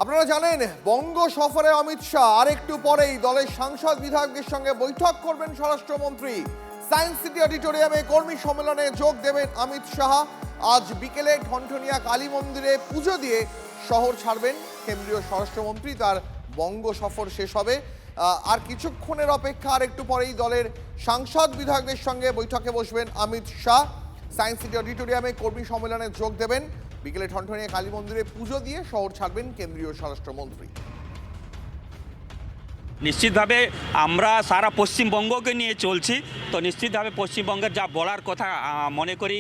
আপনারা জানেন বঙ্গ সফরে অমিত শাহ আর একটু পরেই দলের সাংসদ বিধায়কদের সঙ্গে বৈঠক করবেন স্বরাষ্ট্রমন্ত্রী। সায়েন্স সিটি অডিটোরিয়ামে কর্মী সম্মেলনে যোগ দেবেন অমিত শাহ। আজ বিকেলে ঠনঠনিয়া কালী মন্দিরে পুজো দিয়ে শহর ছাড়বেন কেন্দ্রীয় স্বরাষ্ট্রমন্ত্রী। তার বঙ্গ সফর শেষ হবে আর কিছুক্ষণের অপেক্ষা। আর একটু পরেই দলের সাংসদ বিধায়কদের সঙ্গে বৈঠকে বসবেন অমিত শাহ। সায়েন্স সিটি অডিটোরিয়ামে কর্মী সম্মেলনে যোগ দেবেন। বিকেলে ঠনঠনিয়া কালী মন্দিরে পুজো দিয়ে শহর ছাড়বেন কেন্দ্রীয় স্বরাষ্ট্রমন্ত্রী। নিশ্চিতভাবে আমরা সারা পশ্চিমবঙ্গকে নিয়ে চলছি, তো নিশ্চিতভাবে পশ্চিমবঙ্গের যা বলার কথা মনে করি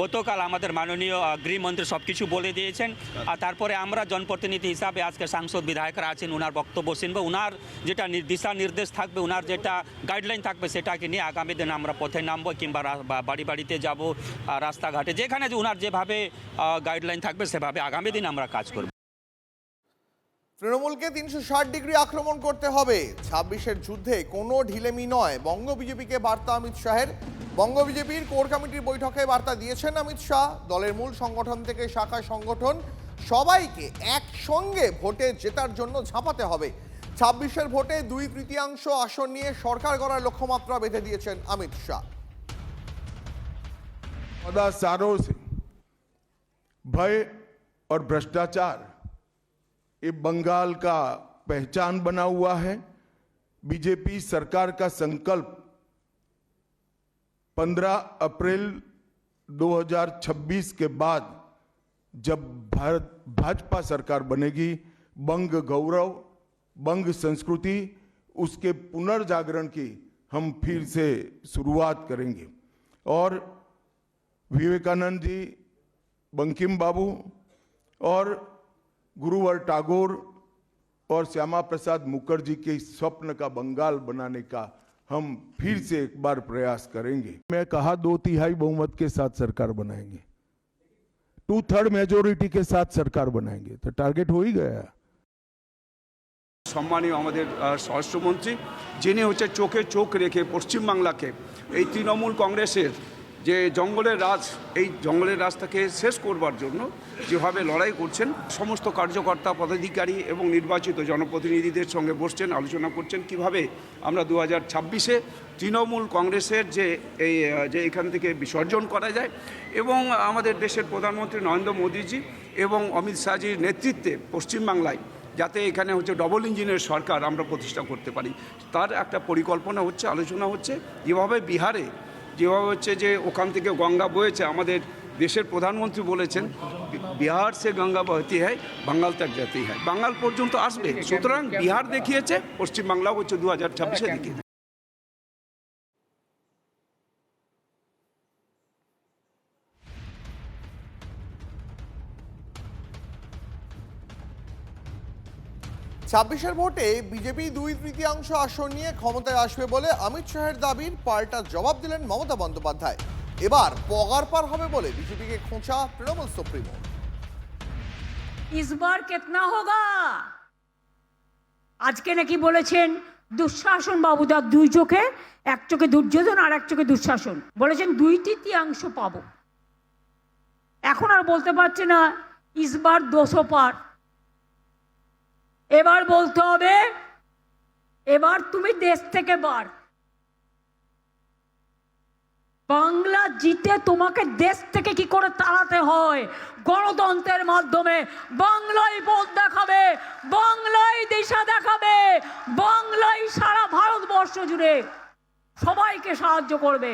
গতকাল আমাদের মাননীয় গৃহমন্ত্রী সব কিছু বলে দিয়েছেন। আর তারপরে আমরা জনপ্রতিনিধি হিসাবে আজকে সাংসদ বিধায়করা আছেন, ওনার বক্তব্য শুনবো, ওনার যেটা দিশা নির্দেশ থাকবে, ওনার যেটা গাইডলাইন থাকবে সেটাকে নিয়ে আগামী দিনে আমরা পথে নামবো কিংবা বাড়ি বাড়িতে যাব, রাস্তাঘাটে যেখানে ওনার যেভাবে গাইডলাইন থাকবে সেভাবে আগামী দিনে আমরা কাজ করব। তৃণমূলকে 360 ডিগ্রি আক্রমণ করতে হবে, 26-এর যুদ্ধে কোনো ঢিলেমি নয়, বঙ্গ বিজেপিকে বার্তা অমিত শাহের। বঙ্গ বিজেপির কোর কমিটির বৈঠকে বার্তা দিয়েছেন অমিত শাহ। দলের মূল সংগঠন থেকে শাখা সংগঠন সবাইকে একসঙ্গে ভোটে জেতার জন্য ঝাঁপাতে হবে। 26-এর ভোটে 2/3 আসন নিয়ে সরকার গড়ার লক্ষ্যমাত্রা বেঁধে দিয়েছেন অমিত শাহ। सारों से भय और भ्रष्टाचार ये बंगाल का पहचान बना हुआ है। बीजेपी सरकार का संकल्प 15 अप्रैल 2026 के बाद जब भाजपा सरकार बनेगी, बंग गौरव, बंग संस्कृति, उसके पुनर्जागरण की हम फिर से शुरुआत करेंगे। और विवेकानंद जी, बंकिम बाबू और गुरुवर टैगोर और श्यामा प्रसाद मुखर्जी के स्वप्न का बंगाल बनाने का हम फिर से एक बार प्रयास करेंगे। मैं कहा 2/3 बहुमत के साथ सरकार बनाएंगे, 2/3 मेजोरिटी के साथ सरकार बनाएंगे, तो टारगेट हो ही गया। সম্মানীয় আমাদের স্বরাষ্ট্রমন্ত্রী, যিনি হচ্ছে চোখে চোখ রেখে পশ্চিমবাংলাকে এই তৃণমূল কংগ্রেসের যে জঙ্গলের রাজ, এই জঙ্গলের রাজটাকে শেষ করবার জন্য যেভাবে লড়াই করছেন, সমস্ত কার্যকর্তা পদাধিকারী এবং নির্বাচিত জনপ্রতিনিধিদের সঙ্গে বসছেন, আলোচনা করছেন কিভাবে আমরা 2026-এ তৃণমূল কংগ্রেসের যে এখান থেকে বিসর্জন করা যায় এবং আমাদের দেশের প্রধানমন্ত্রী নরেন্দ্র মোদীজি এবং অমিত শাহজির নেতৃত্বে পশ্চিমবাংলায় যাতে এখানে হচ্ছে ডবল ইঞ্জিনের সরকার আমরা প্রতিষ্ঠা করতে পারি, তার একটা পরিকল্পনা হচ্ছে, আলোচনা হচ্ছে। যেভাবে বিহারে যেভাবে হচ্ছে যে ওখান থেকে গঙ্গা বয়েছে, আমাদের দেশের প্রধানমন্ত্রী বলেছেন বিহার সে গঙ্গা বহতি হয়, বাঙ্গাল তক যেতেই হয়, বাঙ্গাল পর্যন্ত আসবে। সুতরাং বিহার দেখিয়েছে, পশ্চিমবাংলাও হচ্ছে 2026-এ দেখিয়েছে। 26-এর ভোটে বিজেপি 2/3 আসন নিয়ে ক্ষমতায় আসবে বলে অমিত শাহের দাবির পাল্টা জবাব দিলেন মমতা বন্দ্যোপাধ্যায়। এবার পগার পার হবে বলে বিজেপিকে খোঁচা তৃণমূল সুপ্রিমো। इस बार कितना होगा? আজকে নাকি বলেছেন দুঃশাসন বাবুদা, 2 চোখে, এক চোখে দুর্যোধন আর এক চোখে দুঃশাসন, বলেছেন 2/3 পাবো। এখন আর বলতে পারছে না इस बार 200 পার। এবার বলতে হবে এবার তুমি দেশ থেকে বার। বাংলা জিতে তোমাকে দেশ থেকে কি করে তাড়াতে হয়, গণতন্ত্রের মাধ্যমে। বাংলাই পথ দেখাবে, বাংলাই দিশা দেখাবে, বাংলাই সারা ভারতবর্ষ জুড়ে সবাইকে সাহায্য করবে।